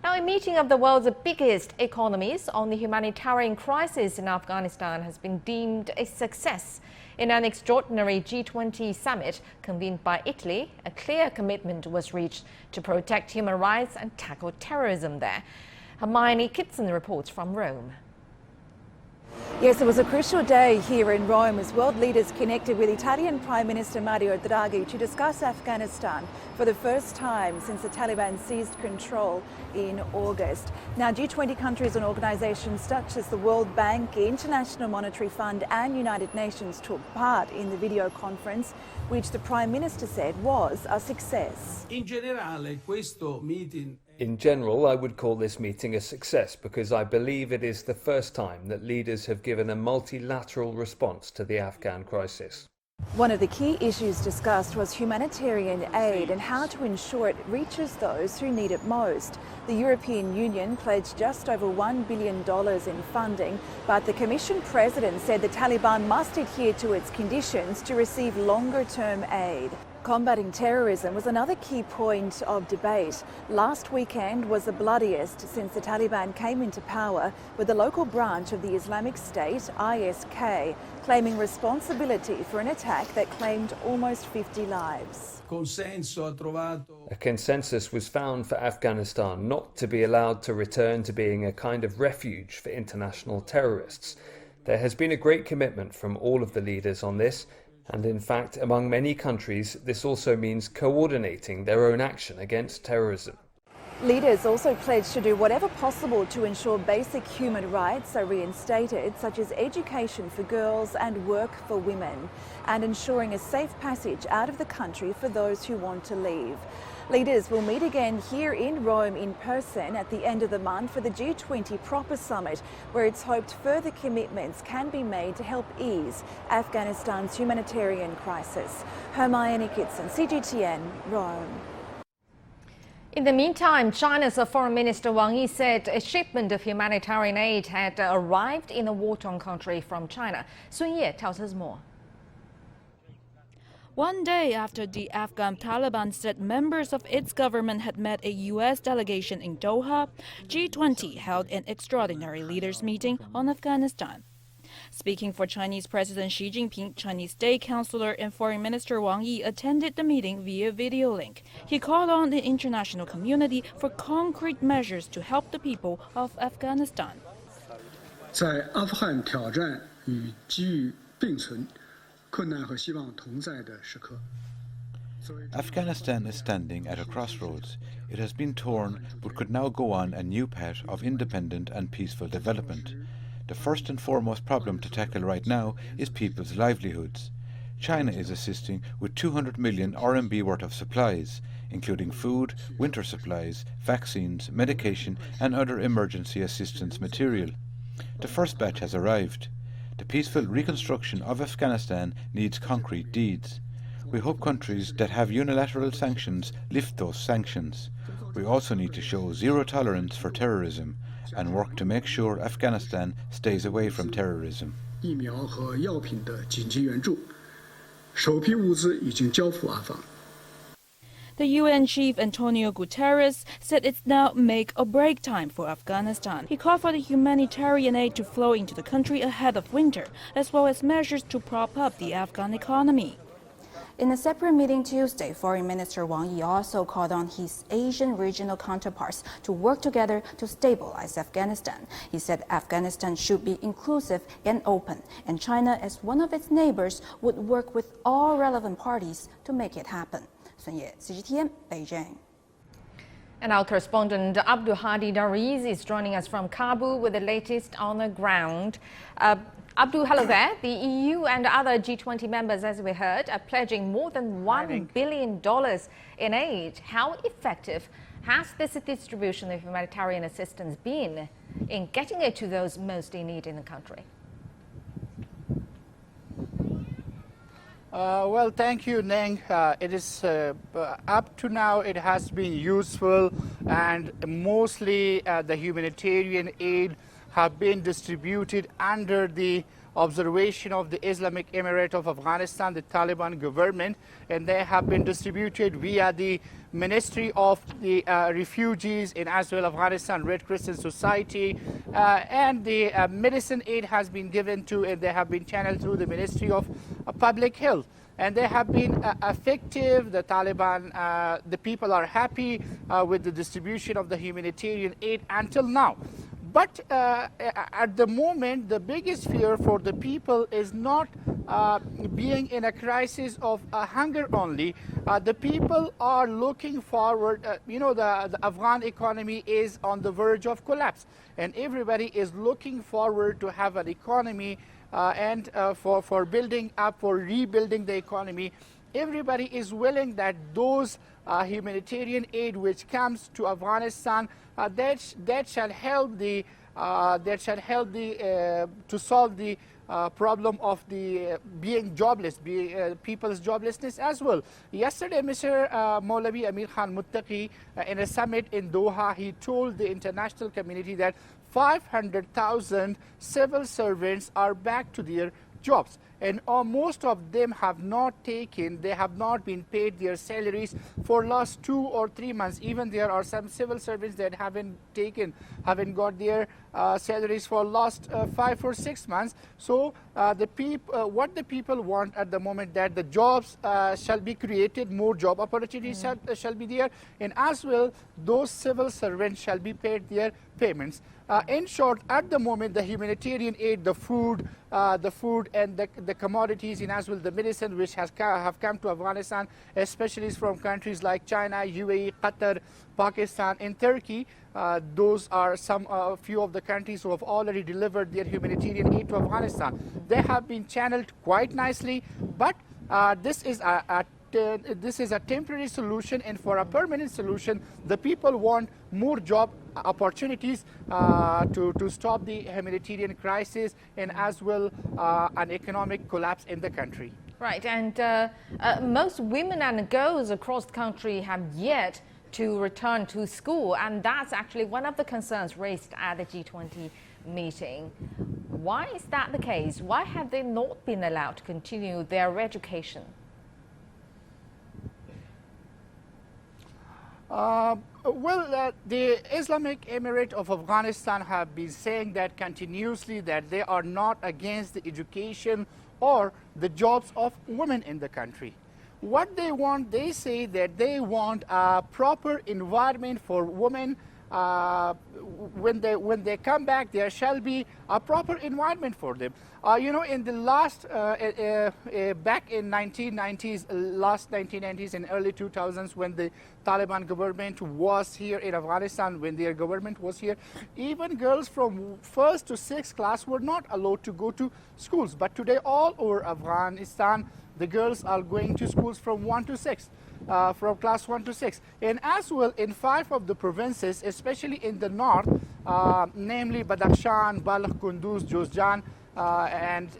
Now, a meeting of the world's biggest economies on the humanitarian crisis in Afghanistan has been deemed a success. In an extraordinary G20 summit convened by Italy, a clear commitment was reached to protect human rights and tackle terrorism there. Hermione Kitson reports from Rome. Yes, it was a crucial day here in Rome as world leaders connected with Italian Prime Minister Mario Draghi to discuss Afghanistan for the first time since the Taliban seized control in August. Now, G20 countries and organisations such as the World Bank, International Monetary Fund and United Nations took part in the video conference, which the Prime Minister said was a success. In general, I would call this meeting a success because I believe it is the first time that leaders have given a multilateral response to the Afghan crisis. One of the key issues discussed was humanitarian aid and how to ensure it reaches those who need it most. The European Union pledged just over $1 billion in funding, but the Commission President said the Taliban must adhere to its conditions to receive longer-term aid. Combating terrorism was another key point of debate. Last weekend was the bloodiest since the Taliban came into power, with the local branch of the Islamic State, ISK, claiming responsibility for an attack that claimed almost 50 lives. A consensus was found for Afghanistan not to be allowed to return to being a kind of refuge for international terrorists. There has been a great commitment from all of the leaders on this. And in fact, among many countries, this also means coordinating their own action against terrorism. Leaders also pledged to do whatever possible to ensure basic human rights are reinstated, such as education for girls and work for women, and ensuring a safe passage out of the country for those who want to leave. Leaders will meet again here in Rome in person at the end of the month for the G20 proper summit, where it's hoped further commitments can be made to help ease Afghanistan's humanitarian crisis. Hermione Kitson, CGTN, Rome. In the meantime, China's Foreign Minister Wang Yi said a shipment of humanitarian aid had arrived in a war-torn country from China. Sun Ye tells us more. One day after the Afghan Taliban said members of its government had met a U.S. delegation in Doha, G20 held an extraordinary leaders meeting on Afghanistan. Speaking for Chinese President Xi Jinping, Chinese State Councilor and Foreign Minister Wang Yi attended the meeting via video link. He called on the international community for concrete measures to help the people of Afghanistan. 在阿富汗挑战与机遇并存。 Afghanistan is standing at a crossroads. It has been torn, but could now go on a new path of independent and peaceful development. The first and foremost problem to tackle right now is people's livelihoods. China is assisting with 200 million RMB worth of supplies, including food, winter supplies, vaccines, medication and other emergency assistance material. The first batch has arrived. The peaceful reconstruction of Afghanistan needs concrete deeds. We hope countries that have unilateral sanctions lift those sanctions. We also need to show zero tolerance for terrorism and work to make sure Afghanistan stays away from terrorism. 疫苗和药品的紧急援助，首批物资已经交付阿富汗。 The UN chief Antonio Guterres said it's now make or break time for Afghanistan. He called for the humanitarian aid to flow into the country ahead of winter, as well as measures to prop up the Afghan economy. In a separate meeting Tuesday, Foreign Minister Wang Yi also called on his Asian regional counterparts to work together to stabilize Afghanistan. He said Afghanistan should be inclusive and open, and China, as one of its neighbors, would work with all relevant parties to make it happen. Sun Ye, CGTN, Beijing. And our correspondent Abdul Hadi Dariz is joining us from Kabul with the latest on the ground. Abdul, hello there. The EU and other G20 members, as we heard, are pledging more than $1 billion in aid. How effective has this distribution of humanitarian assistance been in getting it to those most in need in the country? Well, thank you, Neng. It is up to now it has been useful, and mostly the humanitarian aid have been distributed under the observation of the Islamic Emirate of Afghanistan, the Taliban government, and they have been distributed via the Ministry of the Refugees in as well Afghanistan Red Crescent Society, and the medicine aid has been given to, and they have been channeled through the Ministry of Public Health. And they have been effective. The Taliban, the people are happy with the distribution of the humanitarian aid until now. But at the moment, the biggest fear for the people is not being in a crisis of hunger only. The people are looking forward. The Afghan economy is on the verge of collapse, and everybody is looking forward to have an economy and for building up, for rebuilding the economy. Everybody is willing that those humanitarian aid which comes to Afghanistan that shall help the to solve the problem of the being jobless, people's joblessness as well. Yesterday, Mr. Maulavi Amir Khan Muttaqi, in a summit in Doha, he told the international community that 500,000 civil servants are back to their jobs, and most of them have not been paid their salaries for last 2 or 3 months. Even there are some civil servants that haven't got their salaries for last 5 or 6 months. So what the people want at the moment, that the jobs shall be created, more job opportunities shall be there, and as well those civil servants shall be paid their payments. In short, at the moment, the humanitarian aid, the food and the commodities, and as well the medicine which have come to Afghanistan, especially from countries like China, UAE, Qatar, Pakistan, and Turkey. Those are a few of the countries who have already delivered their humanitarian aid to Afghanistan. They have been channeled quite nicely, but this is a temporary solution, and for a permanent solution, the people want more job opportunities to stop the humanitarian crisis, and as well an economic collapse in the country. Right, and most women and girls across the country have yet to return to school, and that's actually one of the concerns raised at the G20 meeting. Why is that the case? Why have they not been allowed to continue their education? The Islamic Emirate of Afghanistan have been saying that continuously, that they are not against the education or the jobs of women in the country. What they want, they say that they want a proper environment for women. When they come back, there shall be a proper environment for them. In the last, back in 1990s, last 1990s and early 2000s, when the Taliban government was here in Afghanistan, when their government was here, even girls from 1st to 6th class were not allowed to go to schools. But today, all over Afghanistan, the girls are going to schools from 1 to 6. From class 1 to 6, and as well in 5 of the provinces, especially in the north, namely Badakhshan, Balkh, Kunduz, Jozjan, and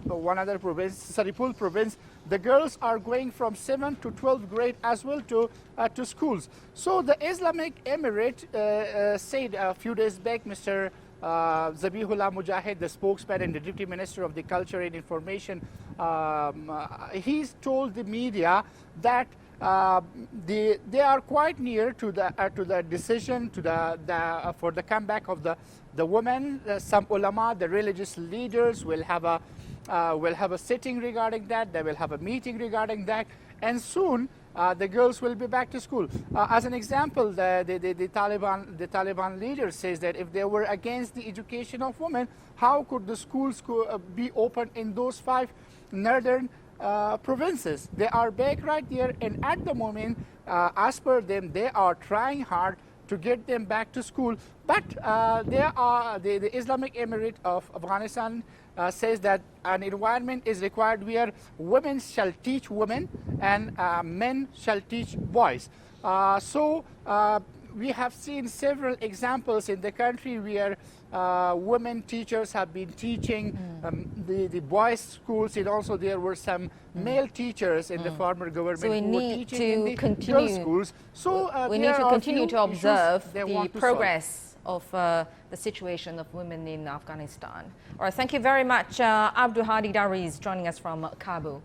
one other province, Saripul province, the girls are going from 7th to 12th grade as well to schools. So the Islamic Emirate said a few days back, Mr. Zabihullah Mujahid, the spokesman and the Deputy Minister of the Culture and Information, he's told the media that they are quite near to the decision for the comeback of the women. Some ulama, the religious leaders, will have a sitting regarding that. They will have a meeting regarding that, and soon the girls will be back to school. As an example, the Taliban leader says that if they were against the education of women, how could the schools be open in those 5 northern provinces? They are back right there, and at the moment, as per them, they are trying hard to get them back to school. But the Islamic Emirate of Afghanistan says that an environment is required where women shall teach women and men shall teach boys. We have seen several examples in the country where women teachers have been teaching the boys' schools, and also there were some male teachers in the former government who were teaching in the girls' schools. So we need to continue to observe the progress of the situation of women in Afghanistan. All right, thank you very much, Abdul Hadi Dariz, joining us from Kabul.